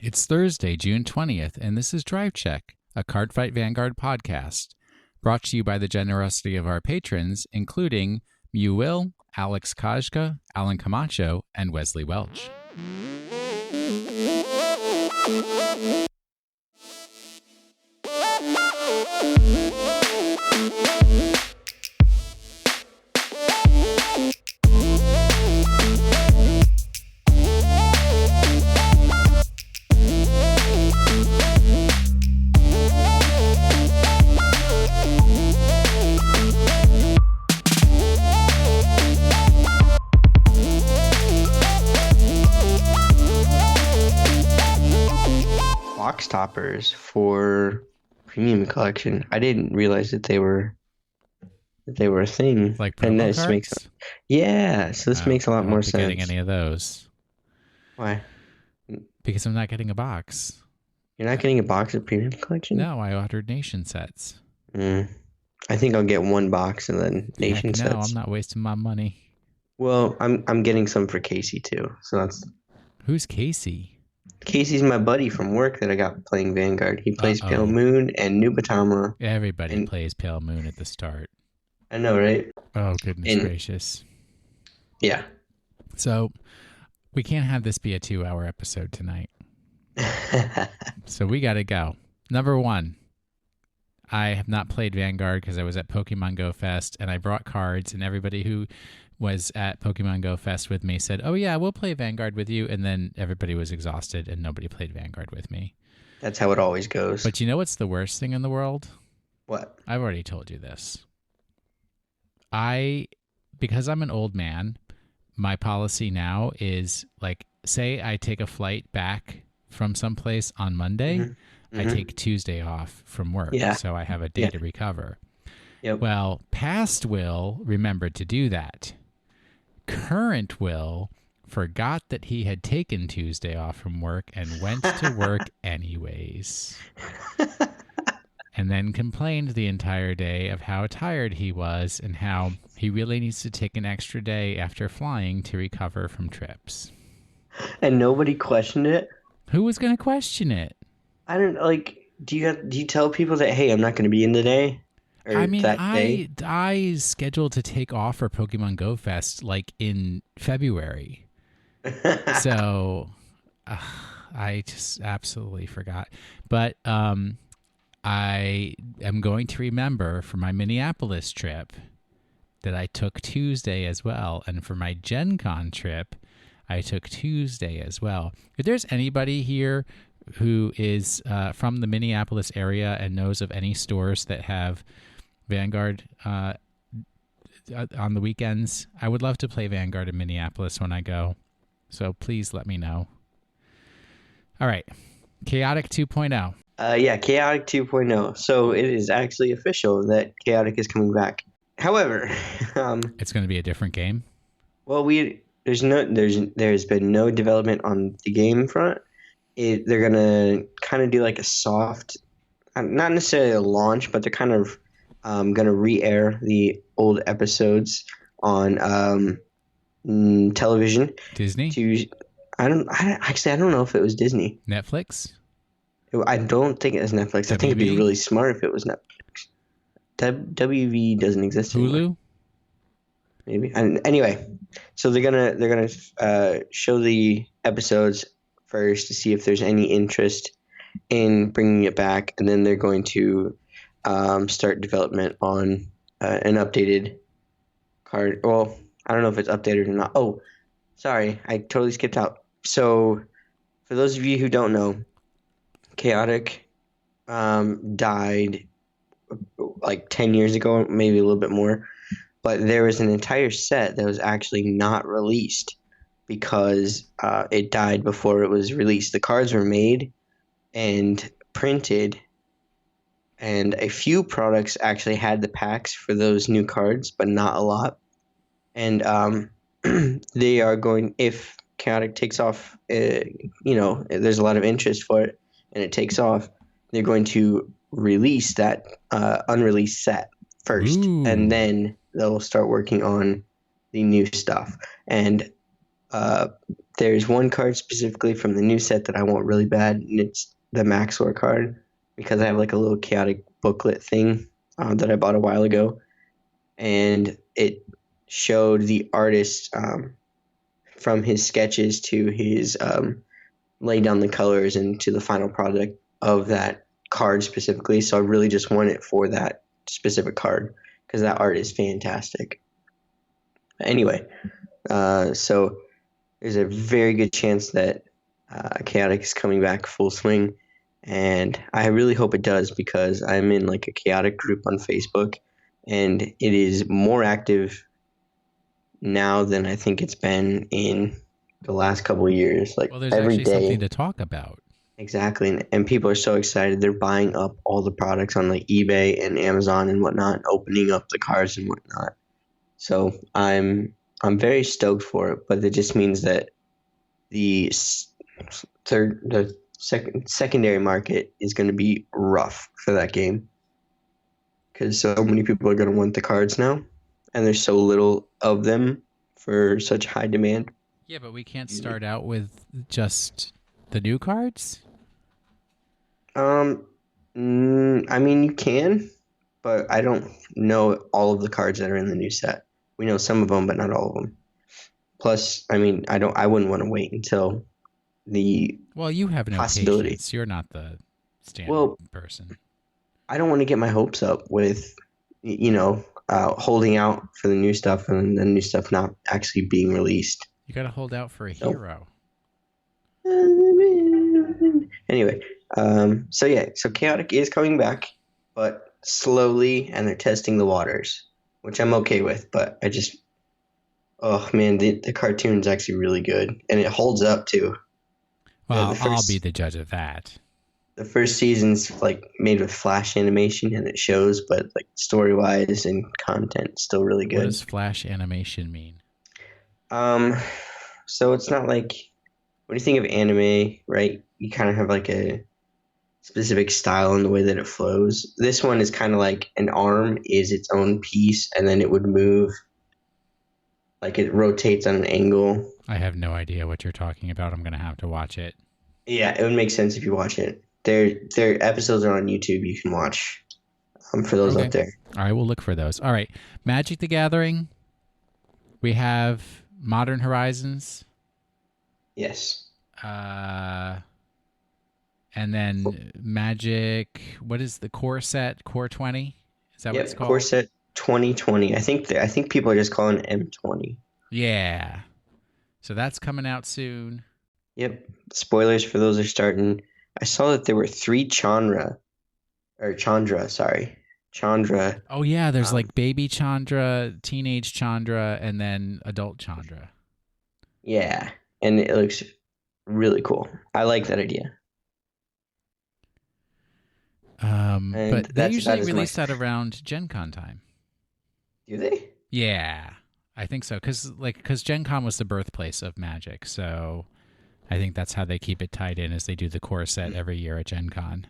It's Thursday, June 20th, and this is Drive Check, a Cardfight Vanguard podcast, brought to you by the generosity of our patrons, including Mew Will, Alex Cajka, Alan Camacho, and Wesley Welch. Box toppers for premium collection. I didn't realize that they were a thing. Like promo cards? So this makes a lot more sense. I won't be getting any of those. Why? Because I'm not getting a box. You're not getting a box of premium collection? No, I ordered nation sets. I think I'll get one box and then nation sets. No, I'm not wasting my money. Well, I'm getting some for Casey too. So that's. Who's Casey? Casey's my buddy from work that I got playing Vanguard. He plays Pale Moon and Nubatama. Everybody plays Pale Moon at the start. I know, right? Oh, goodness gracious. Yeah. So, we can't have this be a 2-hour episode tonight. So, we got to go. Number one, I have not played Vanguard because I was at Pokemon Go Fest, and I brought cards, and everybody who was at Pokemon Go Fest with me said, oh yeah, we'll play Vanguard with you, and then everybody was exhausted and nobody played Vanguard with me. That's how it always goes. But you know what's the worst thing in the world? What? I've already told you this. Because I'm an old man, my policy now is, like, say I take a flight back from someplace on Monday, I take Tuesday off from work, so I have a day to recover. Yep. Well, past Will remembered to do that. Current Will forgot that he had taken Tuesday off from work and went to work anyways. And then complained the entire day of how tired he was and how he really needs to take an extra day after flying to recover from trips. And nobody questioned it? Who was going to question it? I don't do you tell people that, hey, I'm not going to be in today? I mean, I scheduled to take off for Pokemon Go Fest like in February. So I just absolutely forgot. But I am going to remember for my Minneapolis trip that I took Tuesday as well. And for my Gen Con trip, I took Tuesday as well. If there's anybody here who is from the Minneapolis area and knows of any stores that have Vanguard on the weekends, I would love to play Vanguard in Minneapolis when I go. So please let me know. All right. Chaotic 2.0. Chaotic 2.0. So it is actually official that Chaotic is coming back. However, it's going to be a different game. Well, there's been no development on the game front. They're going to kind of do like a soft, not necessarily a launch, but they're kind of going to re-air the old episodes on television. Disney? I don't know if it was Disney. Netflix? I don't think it was Netflix. I think it'd be really smart if it was Netflix. WV doesn't exist anymore. Hulu? Maybe. Anyway, so they're gonna show the episodes first to see if there's any interest in bringing it back, and then they're going to start development on an updated card. Well, I don't know if it's updated or not. Oh, sorry, I totally skipped out. So, for those of you who don't know, Chaotic died like 10 years ago, maybe a little bit more. But there was an entire set that was actually not released because it died before it was released. The cards were made and printed, and a few products actually had the packs for those new cards, but not a lot. And they are going, if Chaotic takes off, there's a lot of interest for it, and it takes off, they're going to release that unreleased set first. Ooh. And then they'll start working on the new stuff. And there's one card specifically from the new set that I want really bad, and it's the Maxor card, because I have like a little chaotic booklet thing that I bought a while ago, and it showed the artist from his sketches to his lay down the colors and to the final product of that card specifically. So I really just want it for that specific card because that art is fantastic. Anyway, so there's a very good chance that Chaotic is coming back full swing, and I really hope it does because I'm in like a Chaotic group on Facebook, and it is more active now than I think it's been in the last couple of years. Like, well, there's every actually day, something to talk about. Exactly, and people are so excited. They're buying up all the products on like eBay and Amazon and whatnot, opening up the cards and whatnot. So I'm very stoked for it, but it just means that the secondary market is going to be rough for that game because so many people are going to want the cards now, and there's so little of them for such high demand. Yeah, but we can't start out with just the new cards? I mean, you can, but I don't know all of the cards that are in the new set. We know some of them, but not all of them. Plus, I mean, I wouldn't want to wait until the Well, you have no possibility. patience. You're not the standard person. I don't want to get my hopes up with, holding out for the new stuff and the new stuff not actually being released. You got to hold out for a hero. Anyway, so Chaotic is coming back, but slowly, and they're testing the waters, which I'm okay with, but oh man, the cartoon's actually really good, and it holds up too. Well, I'll be the judge of that. The first season's like made with Flash animation, and it shows, but like story-wise and content, still really good. What does Flash animation mean? So it's not like when you think of anime, right? You kind of have like a specific style in the way that it flows. This one is kind of like an arm is its own piece, and then it would move. Like it rotates on an angle. I have no idea what you're talking about. I'm going to have to watch it. Yeah, it would make sense if you watch it. Their episodes are on YouTube. You can watch for those out there. All right, we'll look for those. All right, Magic the Gathering. We have Modern Horizons. Yes. And then Magic. What is the core set? Core 20? Is that what it's called? Core set 2020. I think people are just calling it M20. Yeah. So that's coming out soon. Yep. Spoilers for those are starting. I saw that there were 3 Chandra. Oh yeah, there's like baby Chandra, teenage Chandra, and then adult Chandra. Yeah, and it looks really cool. I like that idea. But they usually release that around Gen Con time. Do they? Yeah, I think so. Because Gen Con was the birthplace of Magic, so I think that's how they keep it tied in, as they do the core set every year at Gen Con.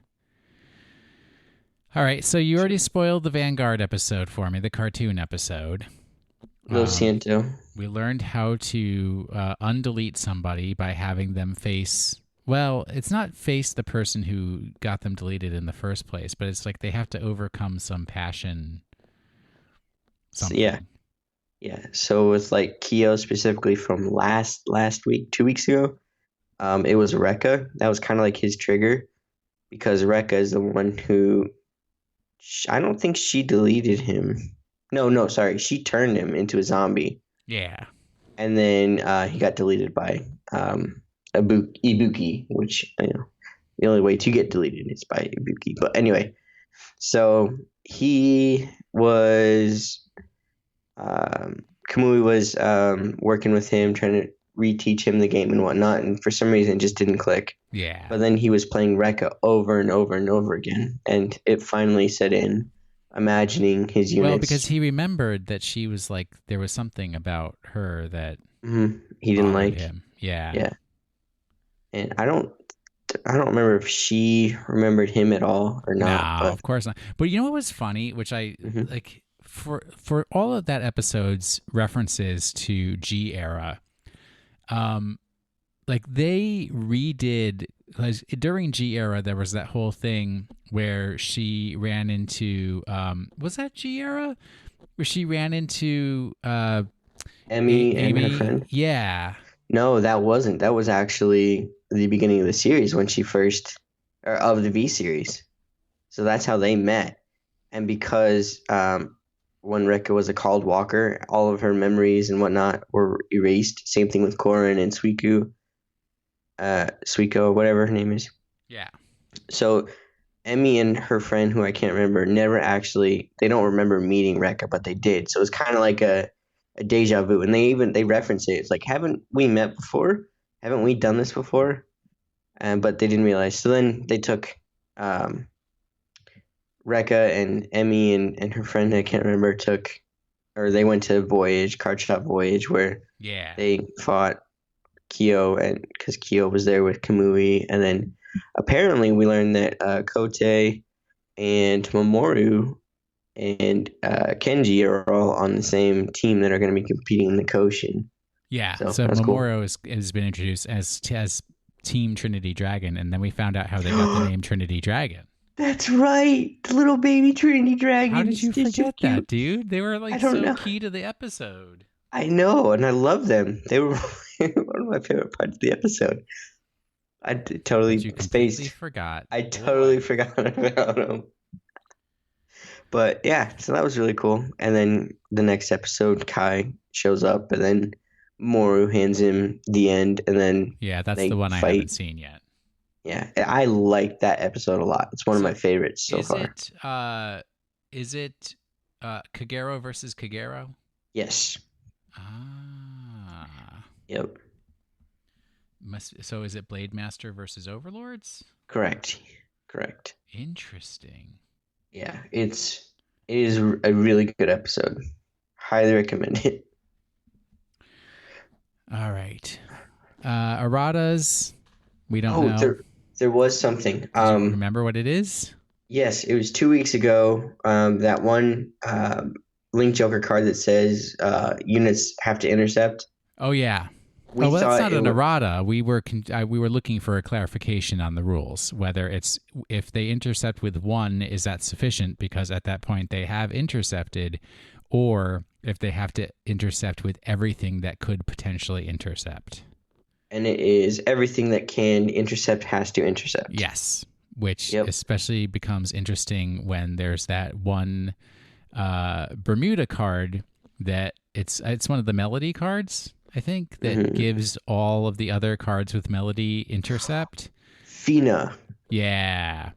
All right, so you already spoiled the Vanguard episode for me, the cartoon episode. Lo siento. We learned how to undelete somebody by having them face... Well, it's not face the person who got them deleted in the first place, but it's like they have to overcome some passion. Something. Yeah. So with like Kyo specifically from last week, 2 weeks ago, it was Rekka. That was kind of like his trigger, because Rekka is the one who... I don't think she deleted him. No, sorry. She turned him into a zombie. Yeah. And then he got deleted by Ibuki, which, the only way to get deleted is by Ibuki. But anyway, so he was... Kamui was working with him, trying to reteach him the game and whatnot, and for some reason it just didn't click. Yeah. But then he was playing Rekka over and over and over again, and it finally set in, imagining his units. Well, because he remembered that she was like, there was something about her that he didn't like him. Yeah. Yeah. And I don't remember if she remembered him at all or not. No, of course not. But you know what was funny, which I like for all of that episode's references to G era, like they redid, because during G era there was that whole thing where she ran into was that G era where she ran into Emmy and her Amy? friend. Yeah. No, that wasn't. That was actually the beginning of the series when she first, or of the V series. So that's how they met. And because when Rekka was a called walker, all of her memories and whatnot were erased. Same thing with Corrin and Suiko, whatever her name is. Yeah. So Emmy and her friend, who I can't remember, they don't remember meeting Rekka, but they did. So it's kind of like a deja vu. And they reference it. It's like, haven't we met before? Haven't we done this before? But they didn't realize. So then they took Rekka and Emmy and her friend, I can't remember, they went to Voyage, Card Shop Voyage, where they fought Kyo, and because Kyo was there with Kamui. And then apparently we learned that Kote and Mamoru and Kenji are all on the same team that are going to be competing in the Koshin. Yeah, so Mamoru has been introduced as Team Trinity Dragon, and then we found out how they got the name Trinity Dragon. That's right, the little baby Trinity Dragon. How did you forget that, dude? They were like so key to the episode. I know, and I love them. They were one of my favorite parts of the episode. I totally forgot. I totally forgot about them. But yeah, so that was really cool. And then the next episode, Kai shows up, and then Moru hands him the end, and then that's the one I haven't seen yet. Yeah, I like that episode a lot. It's one of my favorites so far. Is it Kagero versus Kagero? Yes. Yep. So is it Blade Master versus Overlords? Correct. Interesting. Yeah, it is a really good episode. Highly recommend it. All right. Erratas, we don't know. There was something. Do you remember what it is? Yes, it was 2 weeks ago. That one Link Joker card that says units have to intercept. Oh yeah. That's not an errata. We were looking for a clarification on the rules, whether it's if they intercept with one, is that sufficient? Because at that point they have intercepted, or if they have to intercept with everything that could potentially intercept. And it is everything that can intercept has to intercept. Yes, which especially becomes interesting when there's that one Bermuda card that it's one of the Melody cards, I think, that gives all of the other cards with Melody intercept. Fina. Yeah.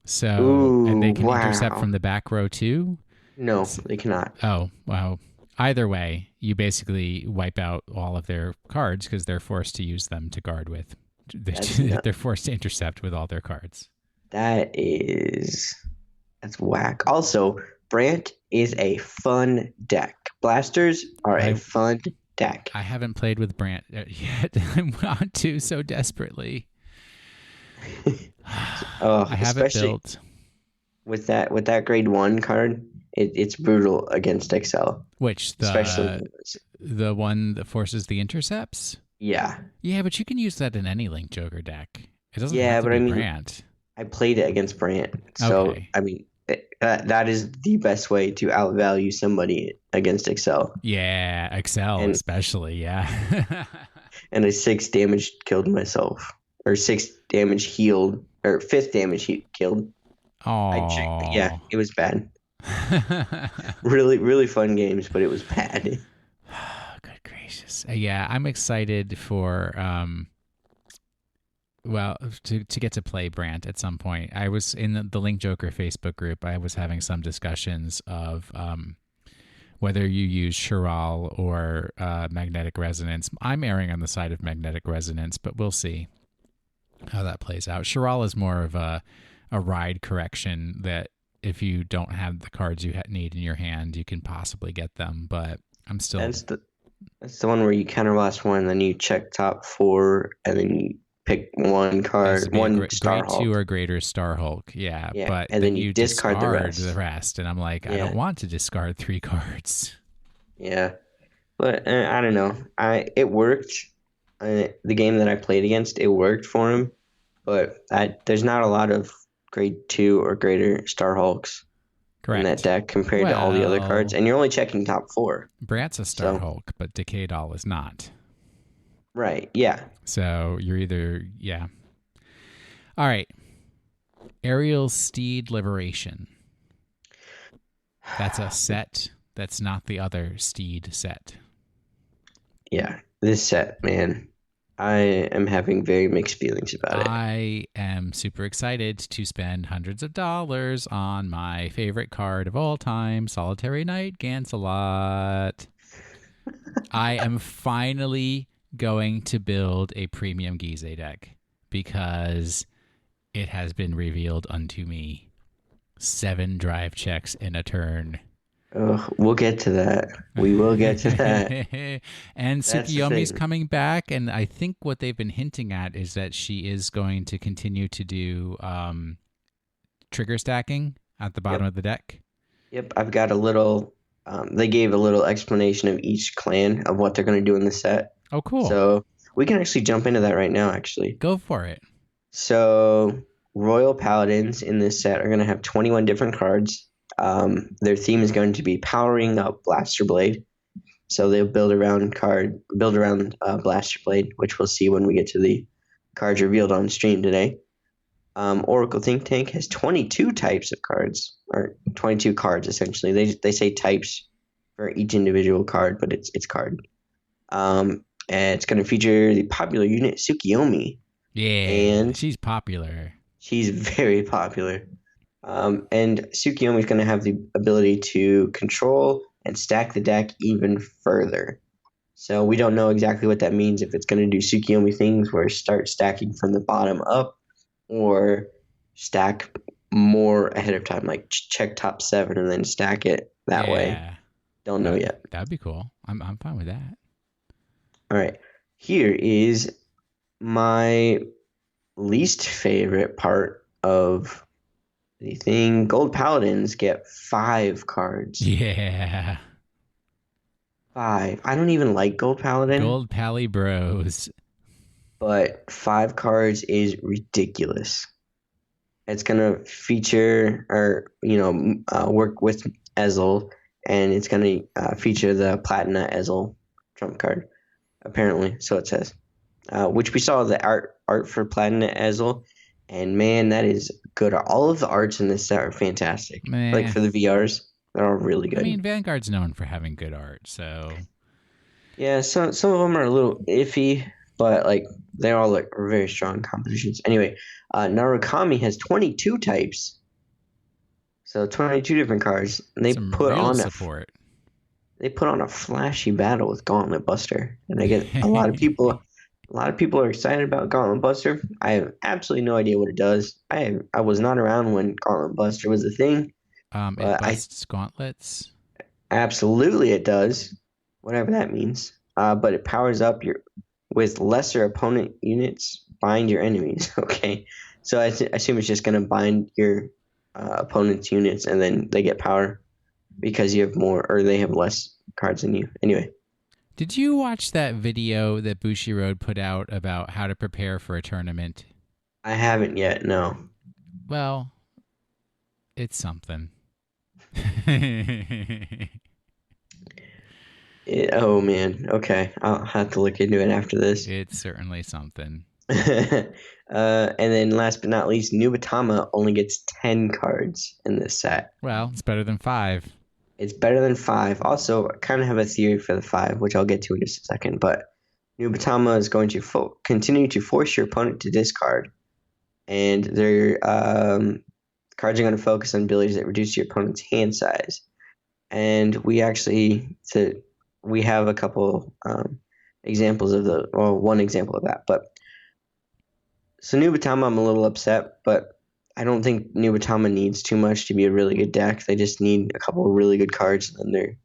So, and they can intercept from the back row too? No, they cannot. Oh, wow. Either way, you basically wipe out all of their cards because they're forced to use them to guard with. They're forced to intercept with all their cards. That's whack. Also, Brant is a fun deck. Blasters are a fun deck. I haven't played with Brant yet. I want to so desperately. I have it built. With that grade 1 card, it's brutal against Excel. Which the one that forces the intercepts? Yeah. Yeah, but you can use that in any Link Joker deck. It doesn't have to be Brant. I played it against Brant, so okay. I mean that is the best way to outvalue somebody against Excel. Yeah, Excel especially. Yeah. And a 6 damage killed myself, or 6 damage healed, or 5th damage killed. Oh. Yeah, it was bad. Really, really fun games, but it was bad. Good gracious. Yeah, I'm excited for to get to play Brant at some point. I was in the Link Joker Facebook group. I was having some discussions of whether you use Chiral or magnetic resonance. I'm erring on the side of magnetic resonance, but we'll see how that plays out. Chiral is more of a ride correction that if you don't have the cards you need in your hand, you can possibly get them. But I'm still. That's the one where you counterblast one, then you check top 4, and then you pick one card, one Star Hulk. 2 or greater Star Hulk. Yeah. But and then you discard the rest. And I'm like, I don't want to discard 3 cards. Yeah. But I don't know. It worked. the game that I played against, it worked for him, but there's not a lot of grade 2 or greater Star Hulks in that Correct. deck compared to all the other cards, Well, and you're only checking top 4. Brat's a Star So, Hulk, but Decay Doll is not. right, yeah. So you're either, yeah. All right. Aerial Steed Liberation. That's a set. That's not the other Steed set. Yeah, this set, man, I am having very mixed feelings about it. I am super excited to spend hundreds of dollars on my favorite card of all time, Solitary Knight Gancelot. I am finally going to build a premium Gize deck because it has been revealed unto me. 7 drive checks in a turn. Oh, we'll get to that. We will get to that. And That's the Tsukiyomi's thing. coming back, and I think what they've been hinting at is that she is going to continue to do trigger stacking at the bottom Yep. of the deck. Yep, I've got a little. They gave a little explanation of each clan of what they're going to do in the set. Oh, cool. So we can actually jump into that right now, actually. Go for it. So Royal Paladins in this set are going to have 21 different cards. Their theme is going to be powering up Blaster Blade. So they'll build around Blaster Blade, which we'll see when we get to the cards revealed on stream today. Oracle Think Tank has 22 types of cards, or 22 cards essentially. They say types for each individual card, but it's card. And it's going to feature the popular unit Tsukiyomi. Yeah, And she's popular. she's very popular. And Tsukiyomi is going to have the ability to control and stack the deck even further. So we don't know exactly what that means, if it's going to do Tsukiyomi things where start stacking from the bottom up or stack more ahead of time, like check top 7 and then stack it that way. Don't know yet. That'd be cool. I'm fine with that. All right. Here is my least favorite part of the thing. Gold Paladins get 5 cards. Yeah. 5. I don't even like Gold Paladin. Gold Pally Bros. But 5 cards is ridiculous. It's gonna feature or work with Ezel, and it's gonna feature the Platina Ezel trump card, apparently. So it says, which we saw the art for Platina Ezel, and man, that is good. All of the arts in this set are fantastic. Meh. Like for the VRs, they're all really good. I mean, Vanguard's known for having good art, so yeah, some of them are a little iffy, but like they all are very strong compositions. Anyway, Narukami has 22 types, so 22 different cards. And they some put real on support. they put on a flashy battle with Gauntlet Buster, and I get a lot of people. A lot of people are excited about Gauntlet Buster. I have absolutely no idea what it does. I was not around when Gauntlet Buster was a thing. It busts gauntlets. Absolutely, it does, whatever that means. But it powers up with lesser opponent units. Bind your enemies. Okay, so I assume it's just going to bind your opponent's units, and then they get power because you have more, or they have less cards than you. Anyway. Did you watch that video that Bushiroad put out about how to prepare for a tournament? I haven't yet, no. Well, it's something. Oh, man. Okay. I'll have to look into it after this. It's certainly something. And then last but not least, Nubatama only gets 10 cards in this set. Well, it's better than 5. It's better than 5. Also, I kind of have a theory for the 5, which I'll get to in just a second. But Nubatama is going to continue to force your opponent to discard. And their cards are going to focus on abilities that reduce your opponent's hand size. And we have a couple examples of one example of that. But so Nubatama, I'm a little upset, but I don't think Nubatama needs too much to be a really good deck. They just need a couple of really good cards, and then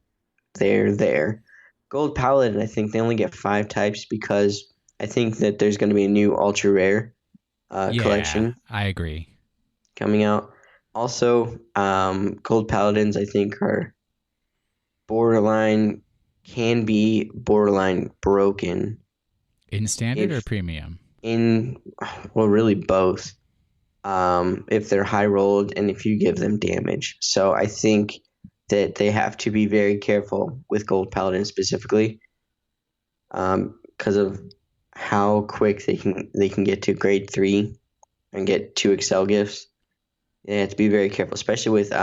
they're there. Gold Paladin, I think they only get 5 types because I think that there's going to be a new ultra rare collection. I agree. Coming out. Also, Gold Paladins, I think, can be borderline broken In standard or premium? Well, really both. If they're high rolled and if you give them damage. So I think that they have to be very careful with Gold Paladin specifically, because of how quick they can get to grade 3 and get 2 Excel gifts. They have to be very careful, especially with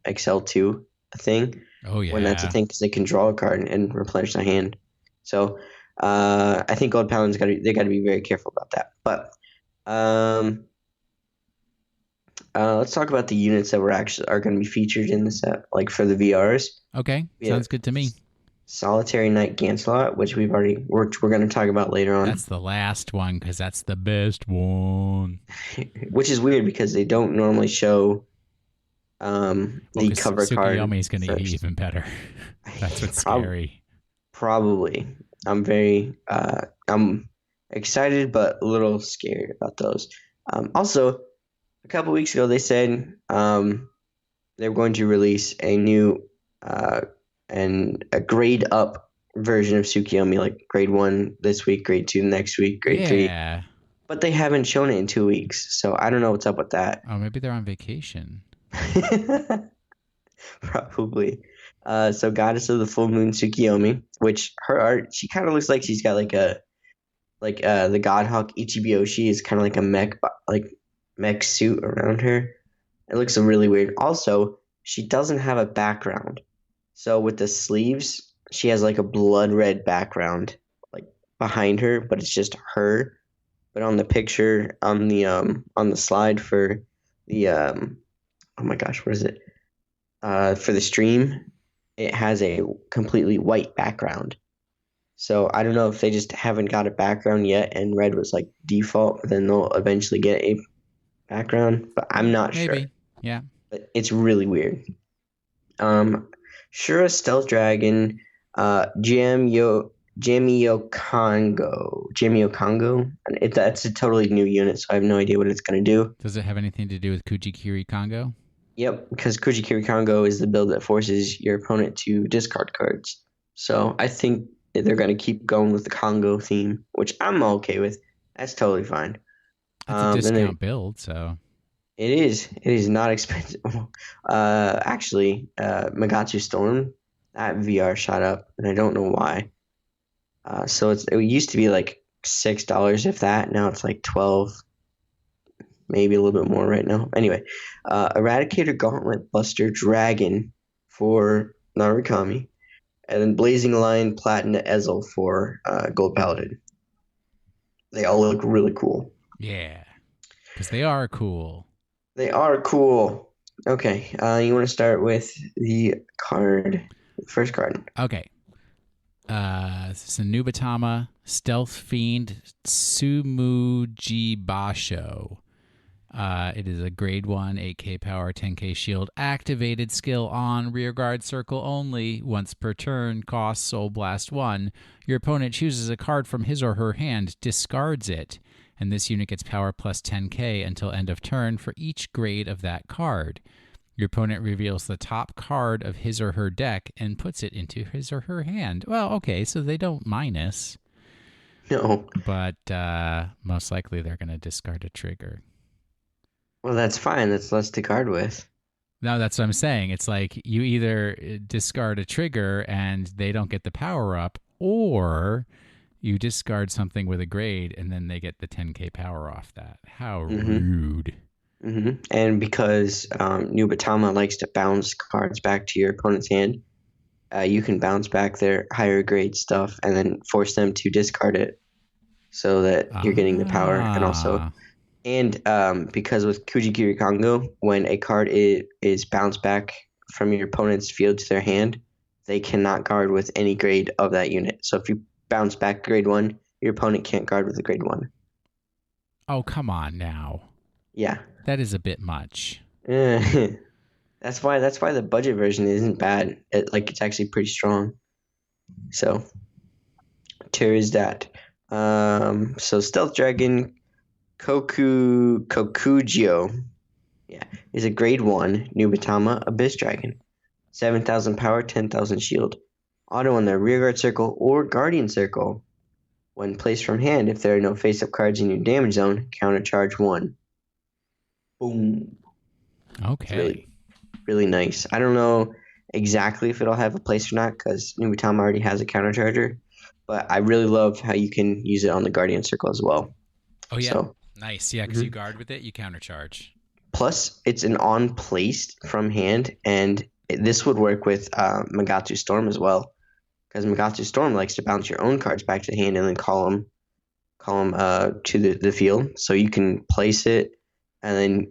Excel 2 a thing. Oh yeah. When that's a thing, because they can draw a card and replenish their hand. So I think Gold Paladins they got to be very careful about that. But let's talk about the units that are going to be featured in the set, like for the VRs. Okay, sounds good to me. Solitary Knight Gancelot, which we're going to talk about later on. That's the last one because that's the best one. Which is weird because they don't normally show the cover card. Tsukuyomi's going to be even better. That's what's scary. Probably. I'm excited but a little scared about those. Also, a couple weeks ago they said they were going to release a new and a grade up version of Tsukuyomi, like grade 1 this week, grade 2 next week, grade 3. Yeah. But they haven't shown it in 2 weeks, so I don't know what's up with that. Oh, maybe they're on vacation. Probably. So Goddess of the Full Moon Tsukuyomi, which her art, she kind of looks like she's got like the Godhawk Ichibyoshi is kind of like a mech suit around her. It looks really weird. Also, she doesn't have a background. So with the sleeves, she has like a blood red background like behind her, but it's just her. But on the picture on the slide for the oh my gosh, what is it? For the stream, it has a completely white background. So I don't know if they just haven't got a background yet and red was like default, then they'll eventually get a background, but I'm not sure. Maybe. Yeah. But it's really weird. Shura Stealth Dragon, Jamio Congo. That's a totally new unit, so I have no idea what it's going to do. Does it have anything to do with Kujikiri Congo? Yep, because Kujikiri Congo is the build that forces your opponent to discard cards. So I think they're going to keep going with the Congo theme, which I'm okay with. That's totally fine. It's a discount build, so... It is. It is not expensive. Actually, Magatsu Storm, that VR shot up, and I don't know why. So it used to be like $6, if that. Now it's like $12, maybe a little bit more right now. Anyway, Eradicator Gauntlet Buster Dragon for Narukami, and then Blazing Lion Platinum Ezel for Gold Paladin. They all look really cool. Yeah, because they are cool. They are cool. Okay, you want to start with the first card. Okay. It's a Nubatama Stealth Fiend Tsumuji Basho. It is a grade 1, 8k power, 10k shield, activated skill on rearguard circle only. Once per turn, costs Soul Blast 1. Your opponent chooses a card from his or her hand, discards it, and this unit gets power plus 10k until end of turn for each grade of that card. Your opponent reveals the top card of his or her deck and puts it into his or her hand. Well, okay, so they don't minus. No. But most likely they're going to discard a trigger. Well, that's fine. That's less to guard with. No, that's what I'm saying. It's like you either discard a trigger and they don't get the power up, or you discard something with a grade and then they get the 10k power off that. How rude. Mm-hmm. And because Nubatama likes to bounce cards back to your opponent's hand, you can bounce back their higher grade stuff and then force them to discard it so that you're getting the power. And also, because with Kujikiri Kongo, when a card is bounced back from your opponent's field to their hand, they cannot guard with any grade of that unit. So if you bounce back grade 1, your opponent can't guard with a grade 1. Oh, come on now. Yeah. That is a bit much. That's why the budget version isn't bad. It's actually pretty strong. So there is that. So Stealth Dragon Kokugyo, is a grade 1 Nubatama Abyss Dragon. 7,000 power, 10,000 shield. Auto on their rearguard circle or guardian circle. When placed from hand, if there are no face-up cards in your damage zone, countercharge 1. Boom. Okay. It's really, really nice. I don't know exactly if it'll have a place or not because Nubitama already has a countercharger, but I really love how you can use it on the Guardian Circle as well. Oh, yeah. So, nice. Yeah, because you guard with it, you countercharge. plus, it's an on-placed from hand, and this would work with Magatsu Storm as well, because Magatsu Storm likes to bounce your own cards back to the hand and then call them to the field. So you can place it and then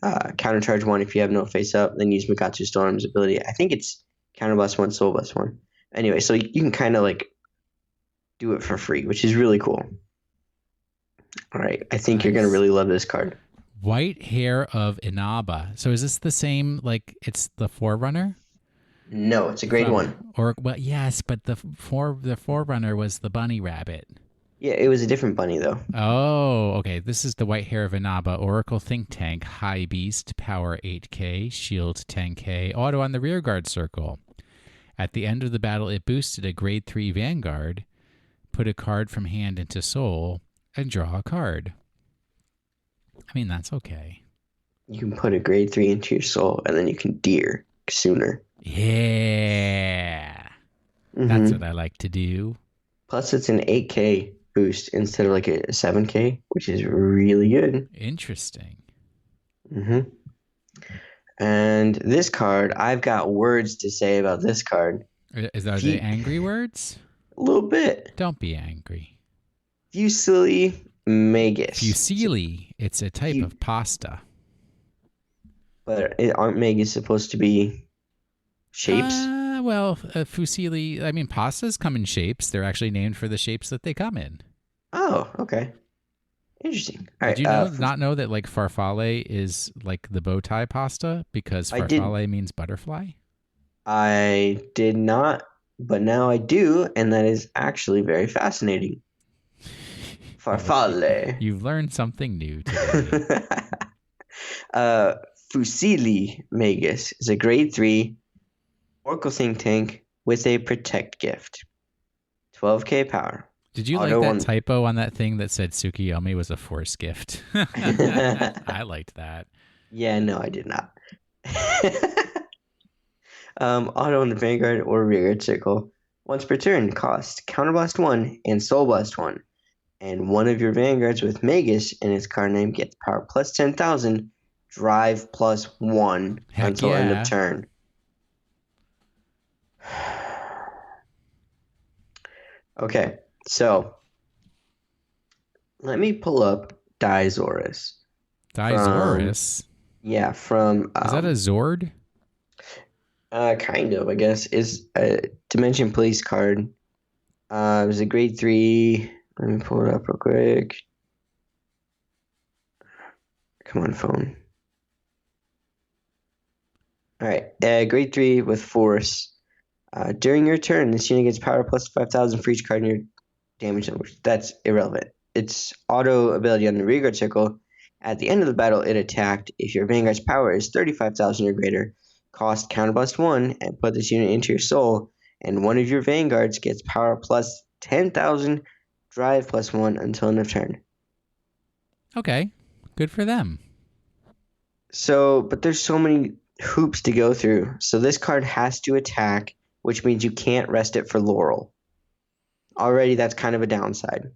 countercharge 1 if you have no face-up, then use Magatsu Storm's ability. I think it's Counterblast 1, Soulblast 1. Anyway, so you can kind of like do it for free, which is really cool. All right, I think you're going to really love this card. White Hair of Inaba. So is this the same, like it's the Forerunner? No, it's a grade 1. Or, well, yes, but the Forerunner was the bunny rabbit. Yeah, it was a different bunny, though. Oh, okay. This is the White Hair of Inaba, Oracle Think Tank, High Beast, Power 8K, Shield 10K, Auto on the Rearguard Circle. At the end of the battle, it boosted a grade 3 Vanguard, put a card from hand into Soul, and draw a card. I mean, that's okay. You can put a grade 3 into your Soul, and then you can Deer sooner. Yeah. That's what I like to do. Plus, it's an 8K boost instead of like a 7K, which is really good. Interesting. And this card, I've got words to say about this card. Are they angry words? A little bit. Don't be angry. Fusilli Magus. Fusilli. It's a type of pasta. But aren't Magus supposed to be shapes? Well, fusilli, I mean, pastas come in shapes. They're actually named for the shapes that they come in. Oh, okay. Interesting. All right, Did you not know that like farfalle is like the bow tie pasta because farfalle means butterfly? I did not, but now I do, and that is actually very fascinating. Farfalle. You've learned something new today. Fusilli Magus is a grade 3 Oracle Think Tank with a Protect gift. 12k power. Did you like that typo on that thing that said Tsukiyomi was a Force gift? I liked that. Yeah, no, I did not. Auto in the Vanguard or Rearguard Circle. Once per turn, cost Counterblast 1 and Soul Blast 1. And one of your Vanguards with Magus in its card name gets power plus 10,000, drive plus 1 until end of turn. Okay, so let me pull up Dizoris. Dizoris? From... is that a Zord? Kind of, I guess. Is a Dimension Police card. It was a grade 3... Let me pull it up real quick. Come on, phone. All right, grade 3 with Force. During your turn, this unit gets power plus 5,000 for each card in your damage zone. That's irrelevant. Its auto ability on the Rearguard Circle. At the end of the battle, it attacked. If your Vanguard's power is 35,000 or greater, cost Counterblast 1 and put this unit into your Soul. And one of your Vanguards gets power plus 10,000, drive plus 1 until end of turn. Okay, good for them. So, but there's so many hoops to go through. So this card has to attack, which means you can't rest it for Laurel. Already, that's kind of a downside.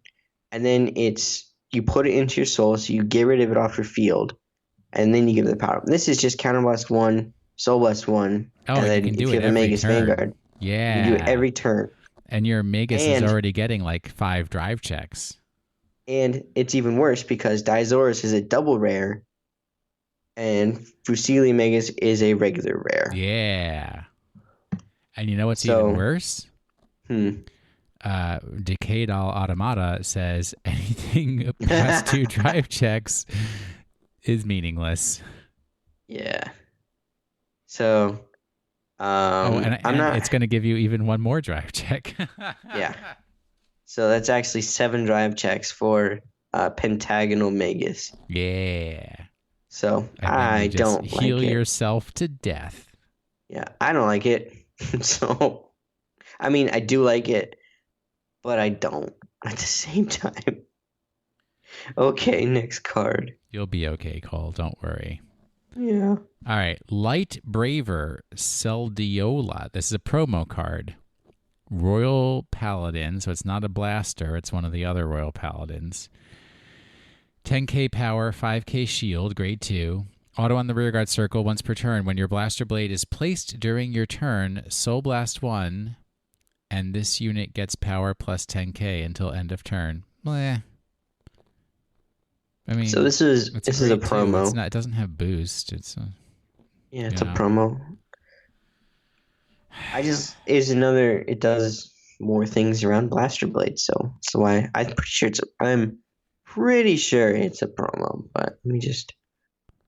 And then you put it into your Soul, so you get rid of it off your field, and then you give it the power. This is just Counterblast 1, Soul Blast 1, and then if you have a Magus Vanguard, you do it every turn. And your Magus is already getting like 5 drive checks. And it's even worse because Dizoris is a double rare, and Fusilli Magus is a regular rare. Yeah. And you know what's even worse? Decadal Automata says anything past 2 drive checks is meaningless. Yeah. So, it's going to give you even one more drive check. Yeah. So that's actually 7 drive checks for Pentagonal Magus. Yeah. So I don't like it. Heal yourself to death. Yeah, I don't like it. So, I mean, I do like it, but I don't at the same time. Okay, next card. You'll be okay, Cole. Don't worry. Yeah. All right. Light Braver Celdiola. This is a promo card. Royal Paladin. So it's not a blaster. It's one of the other Royal Paladins. 10k power, 5k shield, grade 2. Auto on the rearguard circle once per turn. When your blaster blade is placed during your turn, Soul Blast 1, and this unit gets power plus 10k until end of turn. Bleh. I mean, so this is a promo. It's not, it doesn't have boost. It's a promo. It does more things around Blaster Blade, so that's why I'm pretty sure it's a promo, but let me just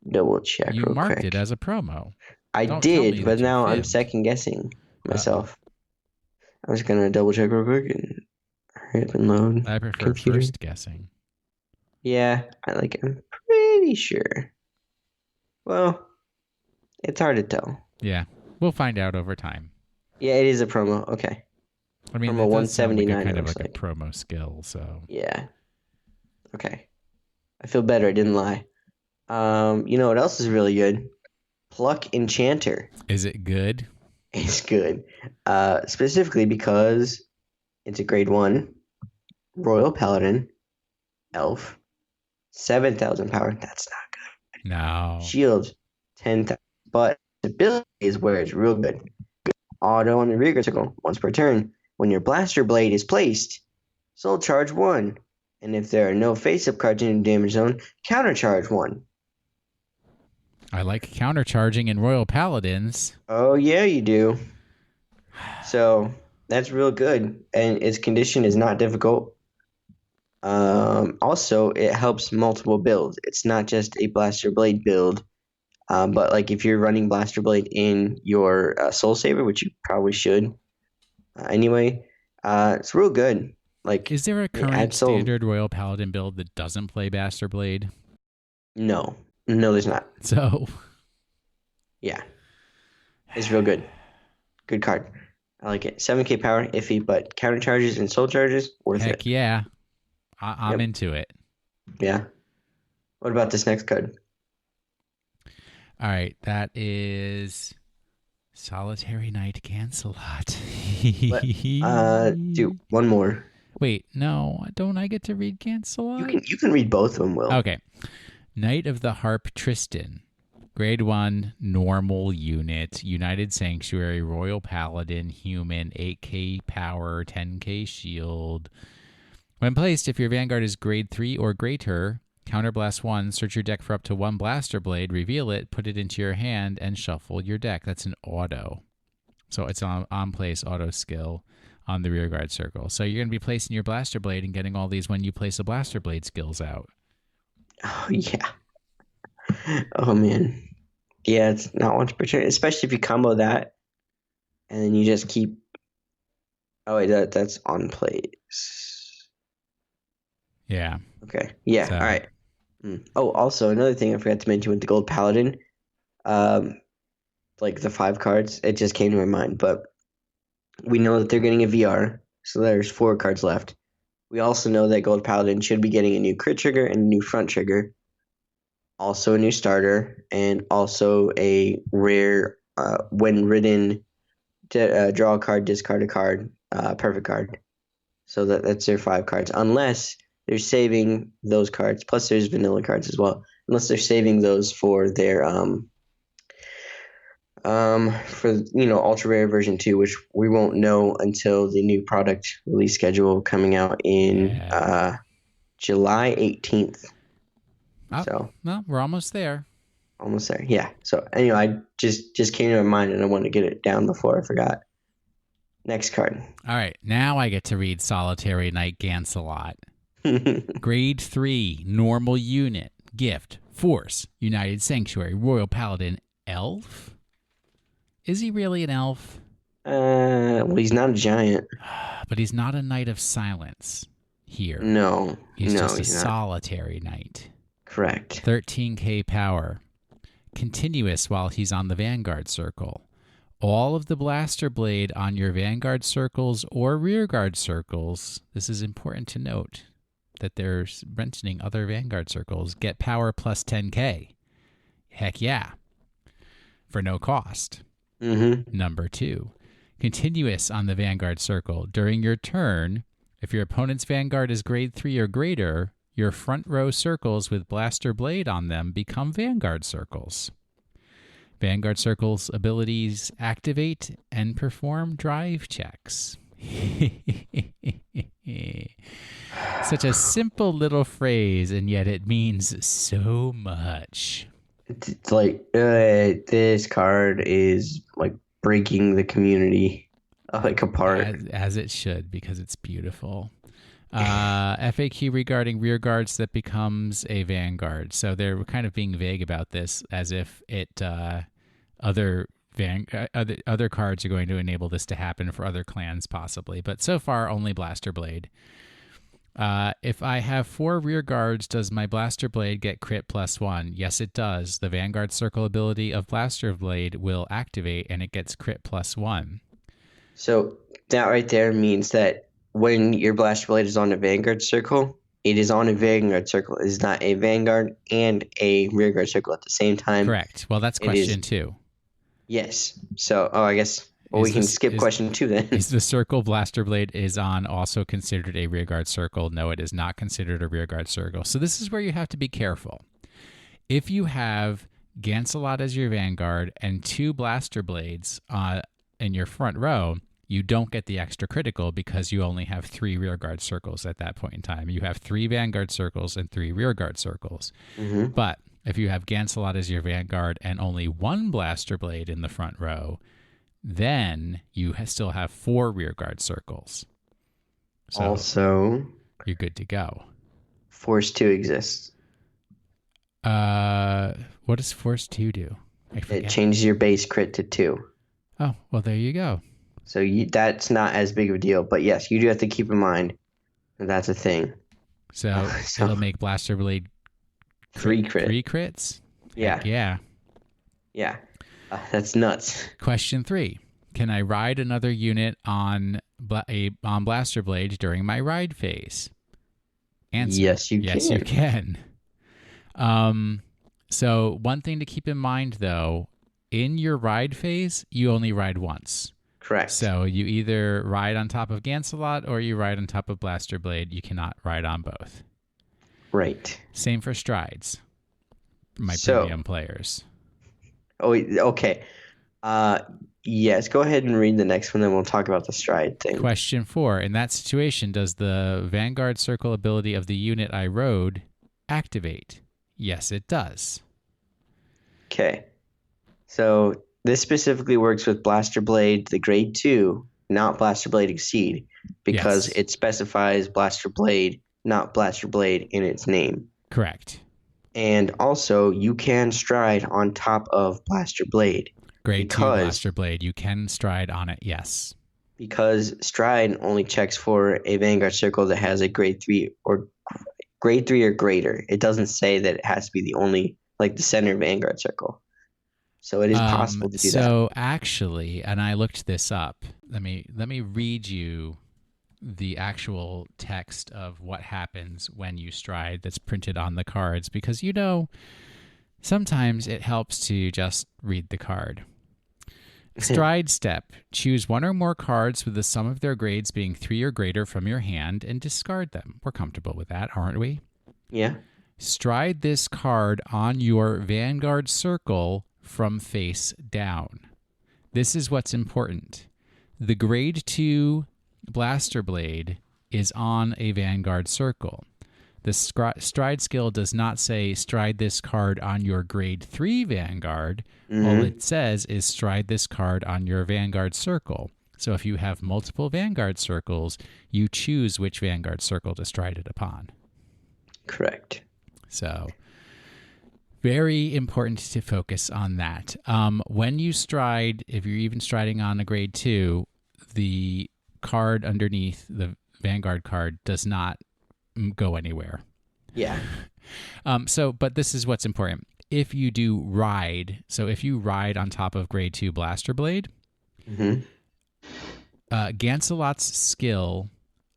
double check you real marked quick. It as a promo. I did, but now I'm second guessing myself. I was gonna double check real quick and hurry up and load. I prefer first guessing. Yeah, I'm pretty sure. Well, it's hard to tell. Yeah, we'll find out over time. Yeah, it is a promo. Okay. I mean, promo 179 kind of like a promo skill. So yeah. Okay. I feel better. I didn't lie. You know what else is really good? Pluck Enchanter. Is it good? It's good. Specifically because it's a grade 1 Royal Paladin Elf, 7,000 power. That's not good. No. Shield, 10,000. But ability is where it's real good. Auto on the rearguard circle once per turn. When your blaster blade is placed, soul charge 1. And if there are no face-up cards in your damage zone, countercharge 1. I like countercharging in Royal Paladins. Oh, yeah, you do. So, that's real good. And its condition is not difficult. Also, it helps multiple builds. It's not just a Blaster Blade build. But, like, if you're running Blaster Blade in your Soul Saver, which you probably should anyway, it's real good. Like, is there a current standard Royal Paladin build that doesn't play Blaster Blade? No, there's not. So, yeah, it's real good. Good card. I like it. 7k power, iffy, but counter charges and soul charges, worth it. Heck yeah, I'm into it. Yeah. What about this next card? All right, that is Solitary Knight Gancelot. Do one more. Wait, no, don't I get to read Gancelot? You can read both of them, Will. Okay. Knight of the Harp Tristan. Grade 1, normal unit, United Sanctuary, Royal Paladin, human, 8k power, 10k shield. When placed, if your Vanguard is grade 3 or greater, counterblast 1, search your deck for up to 1 Blaster Blade, reveal it, put it into your hand, and shuffle your deck. That's an auto. So it's on place auto skill on the rearguard circle. So you're going to be placing your Blaster Blade and getting all these when you place a Blaster Blade skills out. Oh, yeah. Oh, man. Yeah, it's not once per turn, especially if you combo that, and then you just keep... Oh, wait, that's on place. Yeah. Okay. Yeah, so. All right. Oh, also, another thing I forgot to mention with the Gold Paladin, like the 5 cards, it just came to my mind, but we know that they're getting a VR, so there's 4 cards left. We also know that Gold Paladin should be getting a new crit trigger and a new front trigger, also a new starter, and also a rare, when ridden, draw a card, discard a card, perfect card. So that's their 5 cards, unless they're saving those cards, plus there's vanilla cards as well, unless they're saving those for their ultra rare version 2, which we won't know until the new product release schedule coming out in July 18th. Oh, so well, we're almost there. Almost there, yeah. So anyway, I just came to my mind and I wanted to get it down before I forgot. Next card. All right, now I get to read Solitary Knight Gancelot. Grade 3, normal unit, gift, force, United Sanctuary, Royal Paladin, elf? Is he really an elf? Well, he's not a giant. But he's not a Knight of Silence here. No. He's just a not. solitary knight. Correct. 13k power. Continuous while he's on the Vanguard circle. All of the blaster blade on your vanguard circles or rearguard circles, this is important to note that they're mentioning other vanguard circles, get power plus 10k. Heck yeah. For no cost. Mm-hmm. Number 2, continuous on the vanguard circle. During your turn, if your opponent's vanguard is grade 3 or greater, your front row circles with blaster blade on them become vanguard circles. Vanguard circles abilities activate and perform drive checks. Such a simple little phrase, and yet it means so much. It's like this card is like breaking the community like apart. As it should, because it's beautiful. FAQ regarding rear guards that becomes a vanguard. So they're kind of being vague about this, as if it other cards are going to enable this to happen for other clans possibly. But so far, only Blaster Blade. If I have 4 rear guards, does my Blaster Blade get crit +1? Yes, it does. The Vanguard Circle ability of Blaster Blade will activate, and it gets crit +1. So that right there means that when your Blaster Blade is on a Vanguard Circle, it is on a Vanguard Circle. It is not a Vanguard and a Rearguard Circle at the same time. Correct. Well, that's question 2. Yes. So, I guess we can skip question 2 then. Is the circle Blaster Blade is on also considered a rearguard circle? No, it is not considered a rearguard circle. So this is where you have to be careful. If you have Gancelot as your Vanguard and 2 Blaster Blades in your front row, you don't get the extra critical because you only have 3 rearguard circles at that point in time. You have 3 Vanguard circles and 3 rearguard circles. Mm-hmm. But if you have Gancelot as your Vanguard and only 1 Blaster Blade in the front row, then you still have 4 rearguard circles. So also, you're good to go. Force 2 exists. What does Force 2 do? It changes your base crit to 2. Oh, well, there you go. So that's not as big of a deal. But yes, you do have to keep in mind that that's a thing. So it'll make Blaster Blade 3 crits. 3 crits? Yeah. Heck yeah. Yeah. That's nuts. Question 3. Can I ride another unit on Blaster Blade during my ride phase? Answer. Yes, you can. Yes, you can. So one thing to keep in mind, though, in your ride phase, you only ride once. Correct. So you either ride on top of Gancelot or you ride on top of Blaster Blade. You cannot ride on both. Right. Same for strides. My premium players. Oh, okay. Yes, go ahead and read the next one, then we'll talk about the stride thing. Question 4. In that situation, does the Vanguard Circle ability of the unit I rode activate? Yes, it does. Okay. So this specifically works with Blaster Blade, the grade 2, not Blaster Blade Exceed, because it specifies Blaster Blade, not Blaster Blade in its name. Correct. And also, you can stride on top of Blaster Blade. Grade 2 Blaster Blade, you can stride on it, yes. Because stride only checks for a Vanguard Circle that has a grade 3 or greater. It doesn't say that it has to be the only, like the center Vanguard Circle. So it is possible to do that. So actually, and I looked this up. Let me read you the actual text of what happens when you stride that's printed on the cards, because sometimes it helps to just read the card. Stride step. Choose 1 or more cards with the sum of their grades being 3 or greater from your hand and discard them. We're comfortable with that, aren't we? Yeah. Stride this card on your Vanguard Circle from face down. This is what's important. The grade 2 Blaster Blade is on a Vanguard Circle. The stride skill does not say stride this card on your grade 3 Vanguard. Mm-hmm. All it says is stride this card on your Vanguard Circle. So if you have multiple Vanguard Circles, you choose which Vanguard Circle to stride it upon. Correct. So very important to focus on that. When you stride, if you're even striding on a grade 2, the card underneath the Vanguard card does not go anywhere. Yeah. But this is what's important. If you do ride, so if you ride on top of grade 2 Blaster Blade, Mm-hmm. Gancelot's skill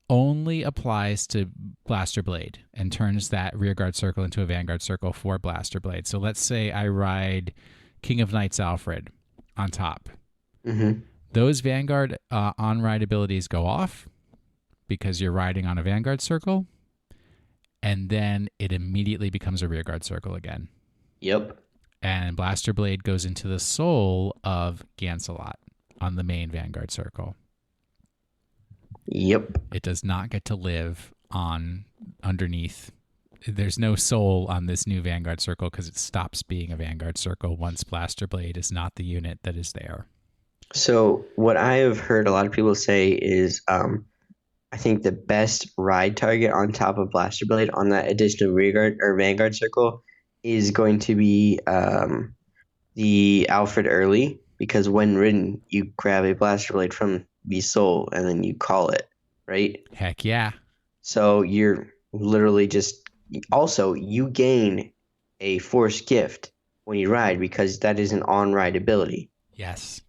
only applies to Blaster Blade and turns that rearguard circle into a Vanguard circle for Blaster Blade. So let's say I ride King of Knights Alfred on top. Mm-hmm. Those Vanguard on-ride abilities go off because you're riding on a Vanguard circle, and then it immediately becomes a rearguard circle again. Yep. And Blaster Blade goes into the soul of Gancelot on the main Vanguard circle. Yep. It does not get to live on underneath. There's no soul on this new Vanguard circle because it stops being a Vanguard circle once Blaster Blade is not the unit that is there. So what I have heard a lot of people say is I think the best ride target on top of Blaster Blade on that additional rearguard or Vanguard circle is going to be the Alfred early, because when ridden, you grab a Blaster Blade from the soul and then you call it, right? Heck yeah. So you're literally just also you gain a force gift when you ride because that is an on-ride ability. Yes.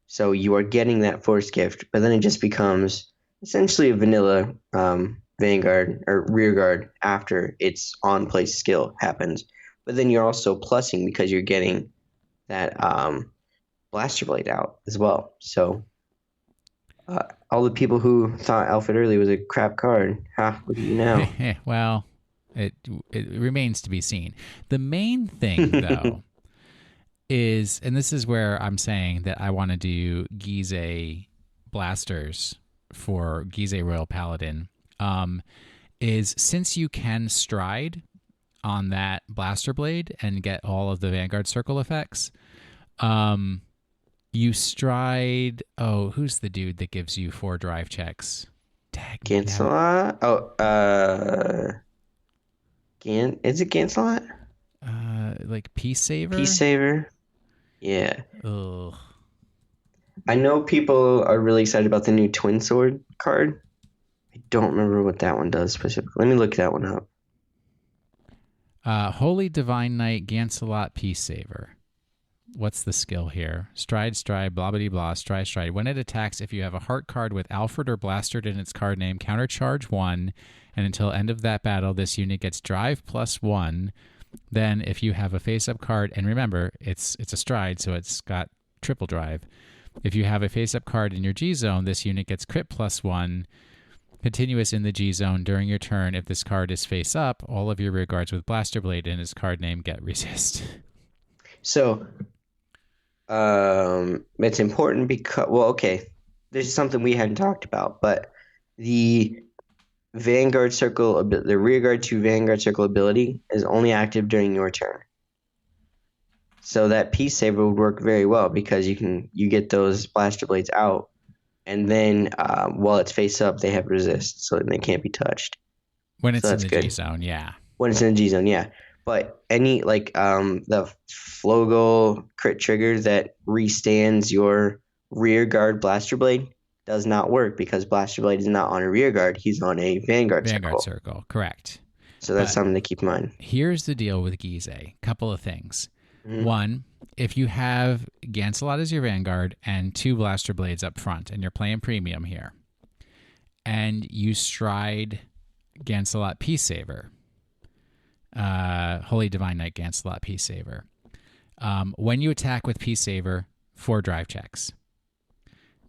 So you are getting that force gift, but then it just becomes essentially a vanilla Vanguard or rearguard after its on-place skill happens. But then you're also plussing because you're getting that Blaster Blade out as well. So all the people who thought Alfred Early was a crap card, look at you now. Well, it remains to be seen. The main thing, though, is, and this is where I'm saying that I want to do Gizeh blasters for Gizeh Royal Paladin, is since you can stride on that Blaster Blade and get all of the Vanguard Circle effects, you stride. Oh, who's the dude that gives you 4 drive checks? Gancelot? Is it Gancelot? Like Peace Saver? Peace Saver? Yeah. Ugh. I know people are really excited about the new Twin Sword card. I don't remember what that one does specifically. Let me look that one up. Holy Divine Knight, Gancelot, Peace Saver. What's the skill here? Stride, blah, blah, blah, stride. When it attacks, if you have a heart card with Alfred or Blastered in its card name, countercharge 1, and until end of that battle, this unit gets drive +1. Then if you have a face-up card, and remember, it's a stride, so it's got triple drive. If you have a face-up card in your G-zone, this unit gets crit +1, continuous in the G-zone during your turn. If this card is face-up, all of your rear guards with Blaster Blade in its card name get resist. So, it's important because, well, okay, this is something we hadn't talked about, but the Vanguard Circle, the rearguard to Vanguard Circle ability is only active during your turn. So that Peace Saver would work very well because you get those Blaster Blades out, and then while it's face up, they have resist, so they can't be touched. When it's in the G-zone, yeah. When it's in the G-zone, yeah. But any the Flogel crit trigger that restands your rear guard Blaster Blade does not work because Blaster Blade is not on a rear guard; he's on a Vanguard circle. Correct. So that's something to keep in mind. Here's the deal with Gizeh. Couple of things. Mm-hmm. One, if you have Gancelot as your Vanguard and 2 Blaster Blades up front, and you're playing premium here, and you stride Gancelot Peace Saver, Holy Divine Knight Gancelot Peace Saver, when you attack with Peace Saver, 4 drive checks.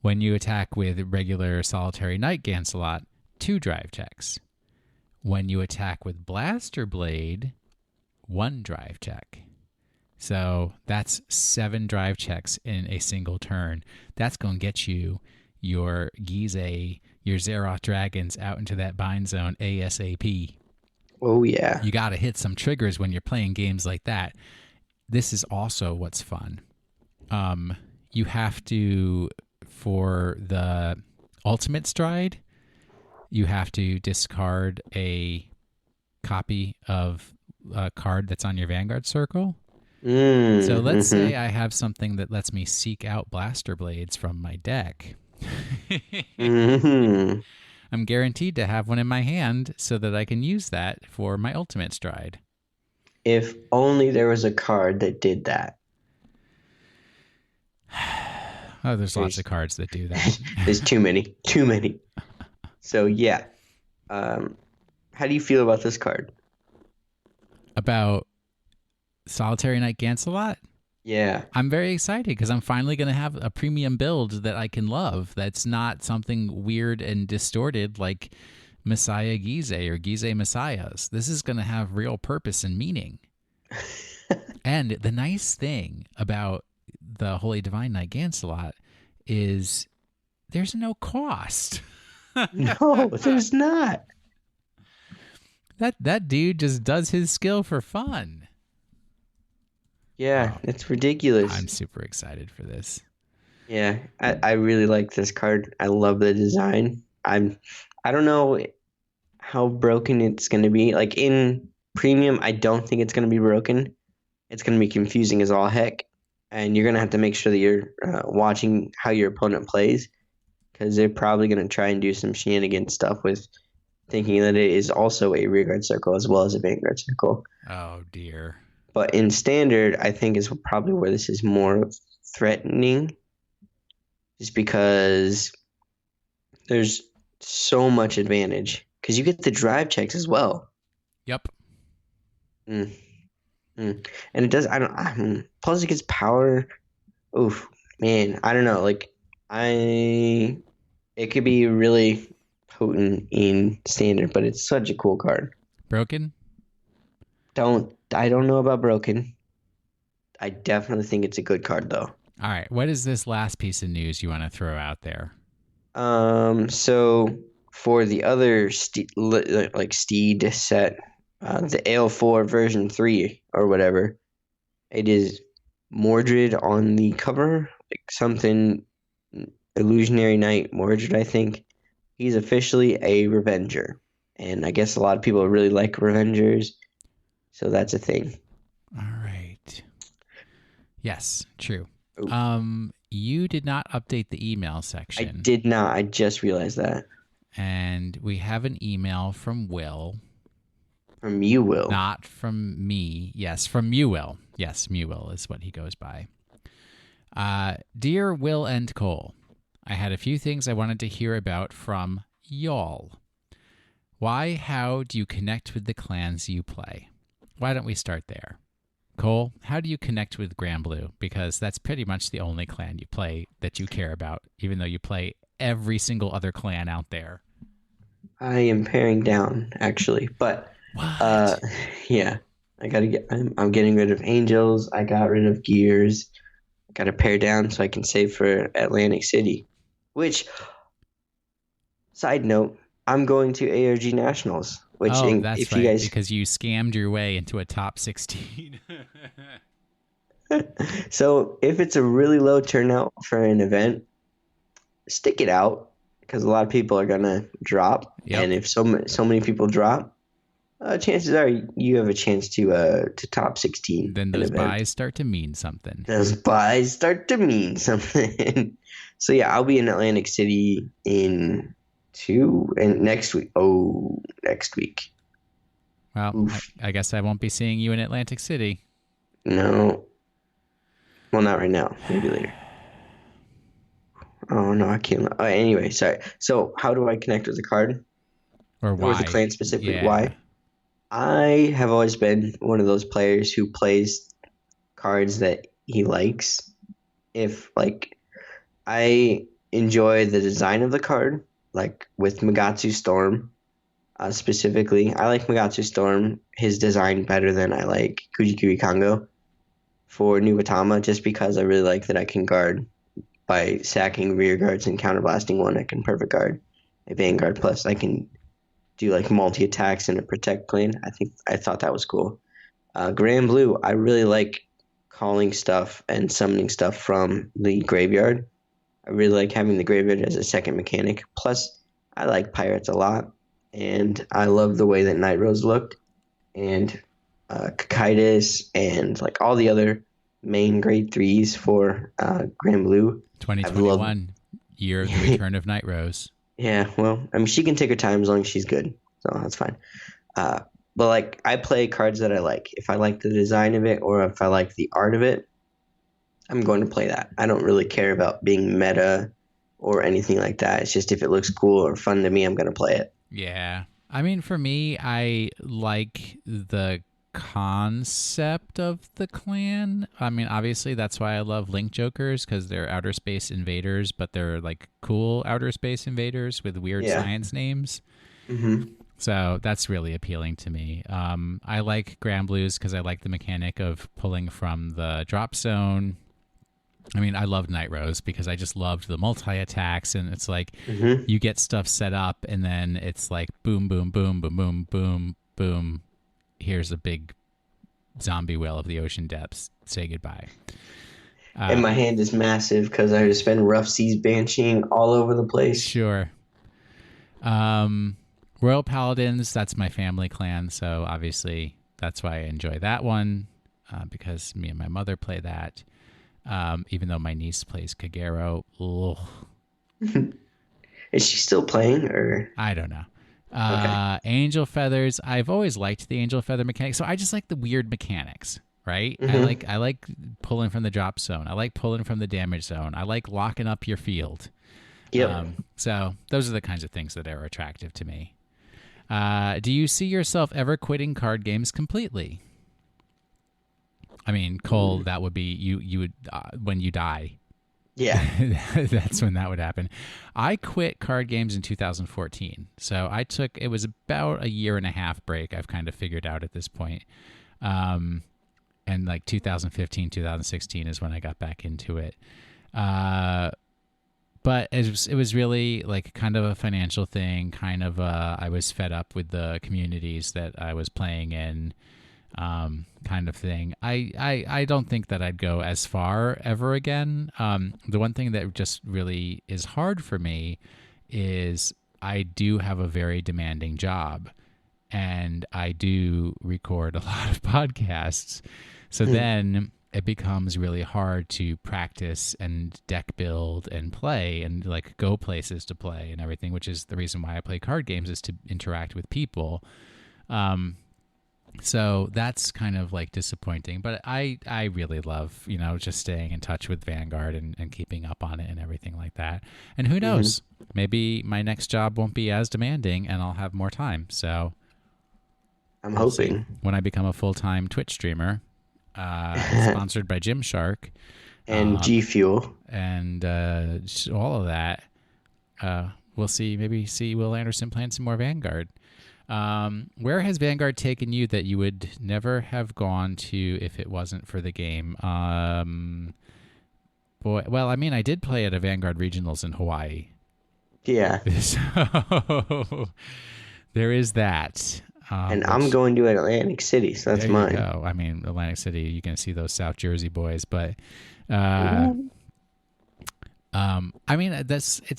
When you attack with regular Solitary Knight Gancelot, 2 drive checks. When you attack with Blaster Blade, 1 drive check. So that's 7 drive checks in a single turn. That's going to get you your Gizeh, your Zeroth Dragons out into that bind zone ASAP. Oh, yeah. You got to hit some triggers when you're playing games like that. This is also what's fun. You have to, for the ultimate stride, you have to discard a copy of a card that's on your Vanguard circle. So let's say I have something that lets me seek out Blaster Blades from my deck. I'm guaranteed to have one in my hand so that I can use that for my ultimate stride. If only there was a card that did that. Oh, there's lots of cards that do that. There's too many. So yeah, how do you feel about this card? About Solitary Knight Gancelot? Yeah. I'm very excited because I'm finally going to have a premium build that I can love. That's not something weird and distorted like Messiah Gize or Gize Messiahs. This is going to have real purpose and meaning. And the nice thing about the Holy Divine Knight Gancelot is there's no cost. No, there's not. That dude just does his skill for fun. Yeah, it's ridiculous. I'm super excited for this. Yeah, I really like this card. I love the design. I don't know how broken it's going to be. Like in premium, I don't think it's going to be broken. It's going to be confusing as all heck. And you're going to have to make sure that you're watching how your opponent plays, because they're probably going to try and do some shenanigan stuff with thinking that it is also a rearguard circle as well as a vanguard circle. Oh, dear. But in standard, I think is probably where this is more threatening, just because there's so much advantage. Because you get the drive checks as well. Yep. And it does. Plus it gets power. Oof, man. I don't know. Like it could be really potent in standard, but it's such a cool card. Broken? I don't know about broken. I definitely think it's a good card though. All right. What is this last piece of news you want to throw out there? So for the other Steed set, the AL4 version 3 or whatever, it is Mordred on the cover, like something Illusionary Knight Mordred, I think. He's officially a Revenger, and I guess a lot of people really like Revengers, so that's a thing. All right. Yes, true. Ooh. You did not update the email section. I did not. I just realized that. And we have an email from Will. From Mew Will. Not from me. Yes, from Mew Will. Yes, Mew Will is what he goes by. Dear Will and Cole, I had a few things I wanted to hear about from y'all. Why, how do you connect with the clans you play? Why don't we start there? Cole, how do you connect with Granblue? Because that's pretty much the only clan you play that you care about, even though you play every single other clan out there. I am paring down, actually, but what? Yeah, I'm getting rid of Angels. I got rid of Gears. I got to pare down so I can save for Atlantic City. Which, side note, I'm going to ARG Nationals. Which, that's if right, you guys, because you scammed your way into a top 16. So if it's a really low turnout for an event, stick it out, because a lot of people are gonna drop, and if so many people drop, chances are you have a chance to top 16. Then those buys start to mean something. So yeah, I'll be in Atlantic City in next week. Next week. Well, I guess I won't be seeing you in Atlantic City. No. Well, not right now. Maybe later. Oh, no, I can't. Anyway, sorry. So how do I connect with the card? Or why? Or the clan specifically? Yeah. Why? I have always been one of those players who plays cards that he likes. I enjoy the design of the card, like with Magatsu Storm. Specifically, I like Magatsu Storm, his design, better than I like Kujikuri Kongo for Nubatama, just because I really like that I can guard by sacking rear guards and counterblasting one. I can perfect guard a Vanguard, plus I can do like multi attacks in a protect clan. I thought that was cool. Granblue, I really like calling stuff and summoning stuff from the graveyard. I really like having the graveyard as a second mechanic. Plus, I like pirates a lot, and I love the way that Night Rose looked, and Kakaitis, and like all the other main grade 3s for Granblue. 2021, year of the return of Night Rose. Yeah, well, I mean, she can take her time as long as she's good, so that's fine. But like, I play cards that I like. If I like the design of it, or if I like the art of it, I'm going to play that. I don't really care about being meta or anything like that. It's just if it looks cool or fun to me, I'm going to play it. Yeah. I mean, for me, I like the concept of the clan. I mean, obviously, that's why I love Link Jokers, because they're outer space invaders, but they're like cool outer space invaders with weird science names. Mm-hmm. So that's really appealing to me. I like Grand Blues because I like the mechanic of pulling from the drop zone. I mean, I loved Night Rose because I just loved the multi-attacks, and it's like you get stuff set up, and then it's like boom, boom, boom, boom, boom, boom, boom. Here's a big zombie whale of the ocean depths. Say goodbye. And my hand is massive because I just spend rough seas bansheeing all over the place. Sure. Royal Paladins, that's my family clan, so obviously that's why I enjoy that one, because me and my mother play that. Even though my niece plays Kagero. Is she still playing, or I don't know. Okay. Angel Feathers. I've always liked the Angel Feather mechanics, so I just like the weird mechanics, right? Mm-hmm. I like pulling from the drop zone. I like pulling from the damage zone. I like locking up your field. Yep. So those are the kinds of things that are attractive to me. Do you see yourself ever quitting card games completely? I mean, Cole, that would be you would when you die. Yeah. That's when that would happen. I quit card games in 2014. So it was about a year and a half break, I've kind of figured out at this point. And like 2015, 2016 is when I got back into it. But it was really like kind of a financial thing, kind of I was fed up with the communities that I was playing in. Kind of thing. I don't think that I'd go as far ever again. The one thing that just really is hard for me is I do have a very demanding job, and I do record a lot of podcasts. So then it becomes really hard to practice and deck build and play and like go places to play and everything, which is the reason why I play card games, is to interact with people. So that's kind of like disappointing, but I really love, just staying in touch with Vanguard and keeping up on it and everything like that. And who knows, maybe my next job won't be as demanding and I'll have more time. So I'm hoping when I become a full-time Twitch streamer, sponsored by Gymshark and G Fuel and all of that, we'll see. Maybe see Will Anderson playing some more Vanguard. Where has Vanguard taken you that you would never have gone to if it wasn't for the game? I did play at a Vanguard Regionals in Hawaii. Yeah. So there is that. And I'm going to Atlantic City, so that's mine. Go. I mean, Atlantic City, you can see those South Jersey boys, but it's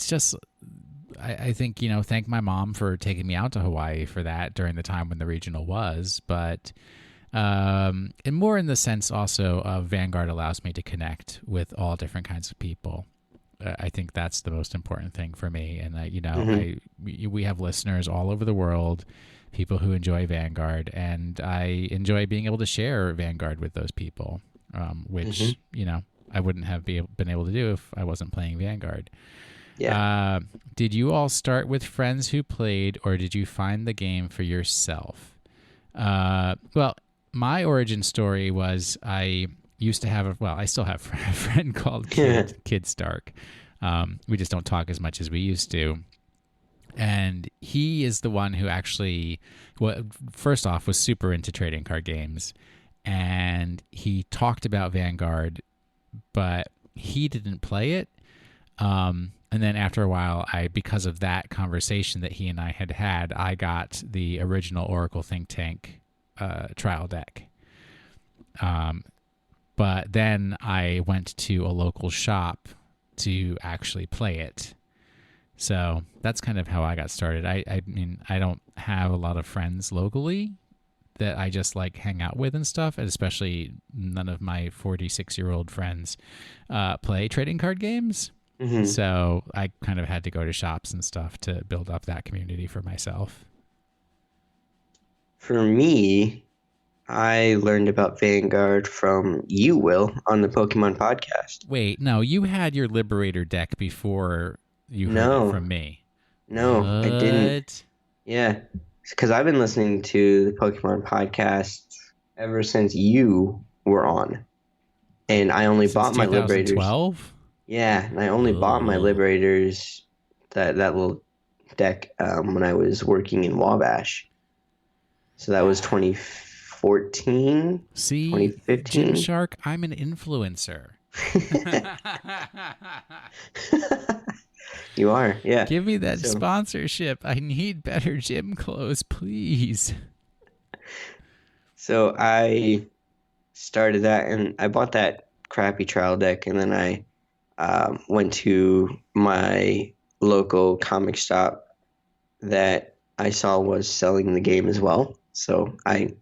just. I think, thank my mom for taking me out to Hawaii for that during the time when the regional was. But and more in the sense also of Vanguard allows me to connect with all different kinds of people. I think that's the most important thing for me. And, we have listeners all over the world, people who enjoy Vanguard. And I enjoy being able to share Vanguard with those people, which, I wouldn't have been able to do if I wasn't playing Vanguard. Yeah. Did you all start with friends who played, or did you find the game for yourself? Well, my origin story was I used to have I still have a friend called Kid Stark. We just don't talk as much as we used to. And he is the one who actually, first off, was super into trading card games. And he talked about Vanguard, but he didn't play it. And then after a while, because of that conversation that he and I had, I got the original Oracle Think Tank trial deck. But then I went to a local shop to actually play it. So that's kind of how I got started. I mean, I don't have a lot of friends locally that I just like hang out with and stuff, and especially none of my 46-year-old friends play trading card games. Mm-hmm. So I kind of had to go to shops and stuff to build up that community for myself. For me, I learned about Vanguard from you, Will, on the Pokemon podcast. Wait, no, you had your Liberator deck before you heard it No, from me. no, I didn't. What? Yeah, because I've been listening to the Pokemon podcast ever since you were on, and I only Since bought my Liberators. 2012? Yeah, and I only bought my Liberators, that little deck, when I was working in Wabash. So that was 2014, See, 2015. Gymshark, I'm an influencer. You are, yeah. Give me that sponsorship. I need better gym clothes, please. So I started that, and I bought that crappy trial deck, and then I went to my local comic shop that I saw was selling the game as well. So I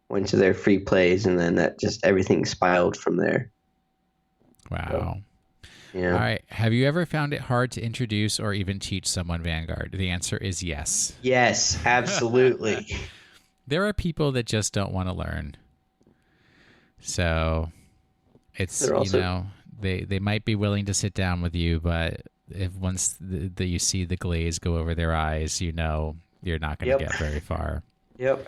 went to their free plays, and then that just everything spiraled from there. Wow. So, yeah. All right. Have you ever found it hard to introduce or even teach someone Vanguard? The answer is yes. Yes, absolutely. There are people that just don't want to learn. So it's, also, they might be willing to sit down with you, but if once you see the glaze go over their eyes, you're not going to get very far. Yep.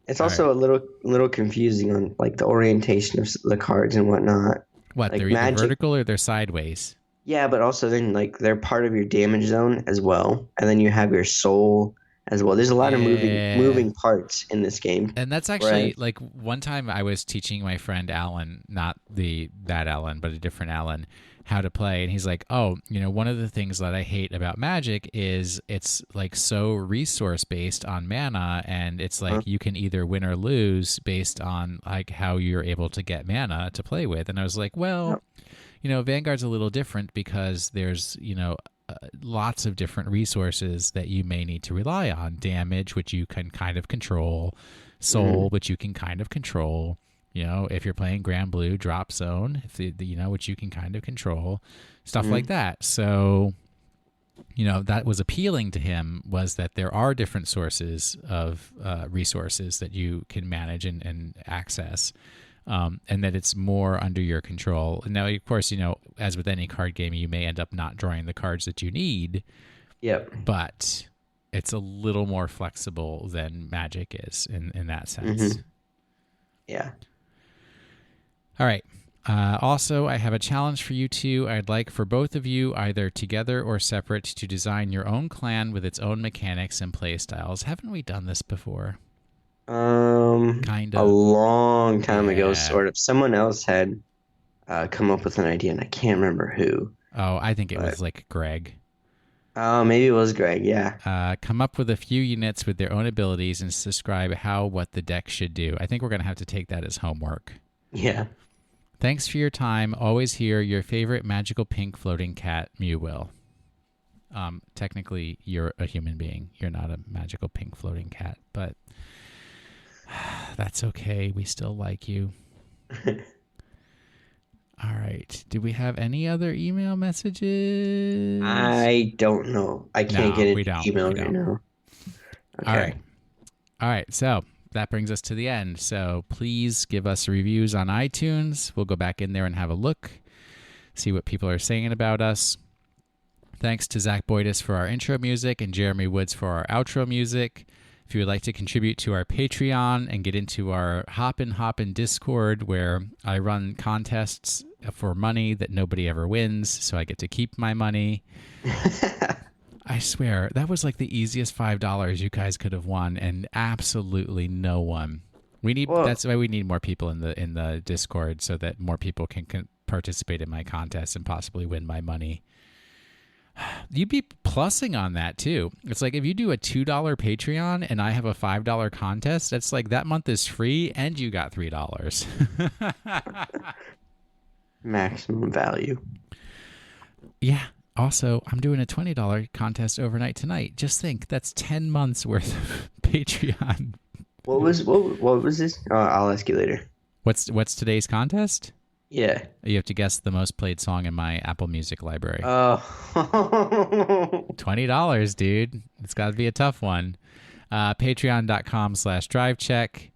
It's also a little confusing on like the orientation of the cards and whatnot. What, like they're either vertical or they're sideways? Yeah, but also then like they're part of your damage zone as well, and then you have your soul as well. There's a lot of moving parts in this game. And that's actually like one time I was teaching my friend Alan, not that Alan, but a different Alan, how to play, and he's like, oh, one of the things that I hate about Magic is it's like so resource based on mana, and it's like you can either win or lose based on like how you're able to get mana to play with. And I was like, well, Vanguard's a little different because there's lots of different resources that you may need to rely on. Damage, which you can kind of control. Soul, which you can kind of control. If you're playing Grand Blue, Drop Zone, which you can kind of control, stuff like that. So, that was appealing to him, was that there are different sources of resources that you can manage and access, and that it's more under your control. Now, of course, as with any card game, you may end up not drawing the cards that you need. Yep. But it's a little more flexible than Magic is in that sense. Yeah. All right. Also, I have a challenge for you two. I'd like for both of you, either together or separate, to design your own clan with its own mechanics and play styles. Haven't we done this before? Kind of. A long time ago, sort of. Someone else had come up with an idea, and I can't remember who. Oh, I think it was like Greg. Oh, maybe it was Greg, yeah. Come up with a few units with their own abilities and describe what the deck should do. I think we're going to have to take that as homework. Yeah. Thanks for your time. Always here, your favorite magical pink floating cat, Mew Will. Technically, you're a human being. You're not a magical pink floating cat, but that's okay. We still like you. All right. Do we have any other email messages? I don't know. I can't get into email right now. Okay. All right. So that brings us to the end. So please give us reviews on iTunes. We'll go back in there and have a look, see what people are saying about us. Thanks to Zach Boydus for our intro music and Jeremy Woods for our outro music. If you would like to contribute to our Patreon and get into our Hoppin' Discord, where I run contests for money that nobody ever wins, so I get to keep my money. I swear, that was like the easiest $5 you guys could have won, and absolutely no one. That's why we need more people in the Discord, so that more people can participate in my contest and possibly win my money. You'd be plussing on that too. It's like if you do a $2 Patreon and I have a $5 contest, that's like that month is free and you got $3. Maximum value. Yeah. Also, I'm doing a $20 contest overnight tonight. Just think, that's 10 months worth of Patreon. What was this? I'll ask you later. What's today's contest? Yeah. You have to guess the most played song in my Apple Music library. Oh. $20, dude. It's got to be a tough one. Patreon.com/drivecheck.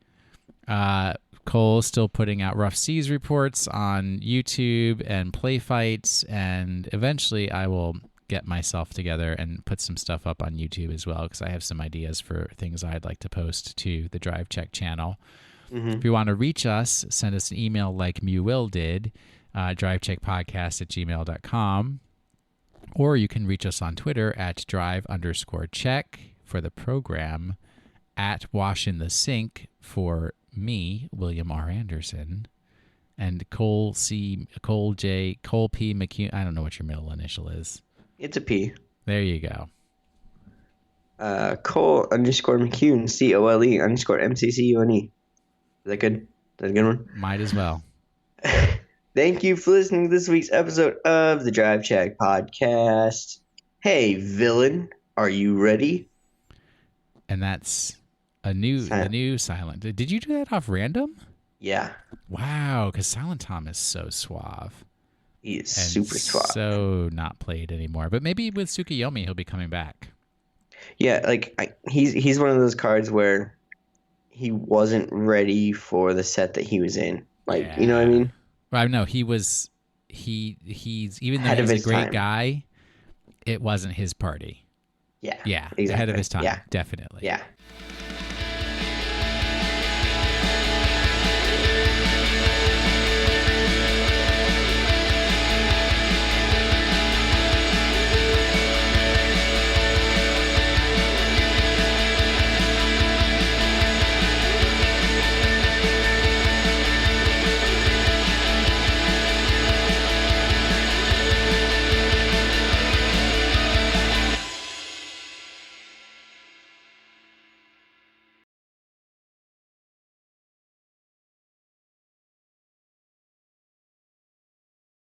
Cole's still putting out Rough Seas reports on YouTube and play fights, and eventually I will get myself together and put some stuff up on YouTube as well, because I have some ideas for things I'd like to post to the Drive Check channel. If you want to reach us, send us an email like Mew Will did, drivecheckpodcast@gmail.com, or you can reach us on Twitter at drive_check for the program, at Wash in the Sink for me, William R. Anderson, and Cole P. McCune. I don't know what your middle initial is. It's a P. There you go. Cole_McCune, COLE_MCCUNE. Is that good? Is that a good one? Might as well. Thank you for listening to this week's episode of the Drive Check Podcast. Hey, villain, are you ready? And that's the new Silent. Did you do that off random? Yeah. Wow, because Silent Tom is so suave. He is super suave. So not played anymore. But maybe with Tsukuyomi, he'll be coming back. Yeah, he's one of those cards where he wasn't ready for the set that he was in. You know what I mean? Well, no, he's even though he's a great guy, it wasn't his party. Yeah. Yeah, exactly. ahead of his time. Yeah. Definitely. Yeah.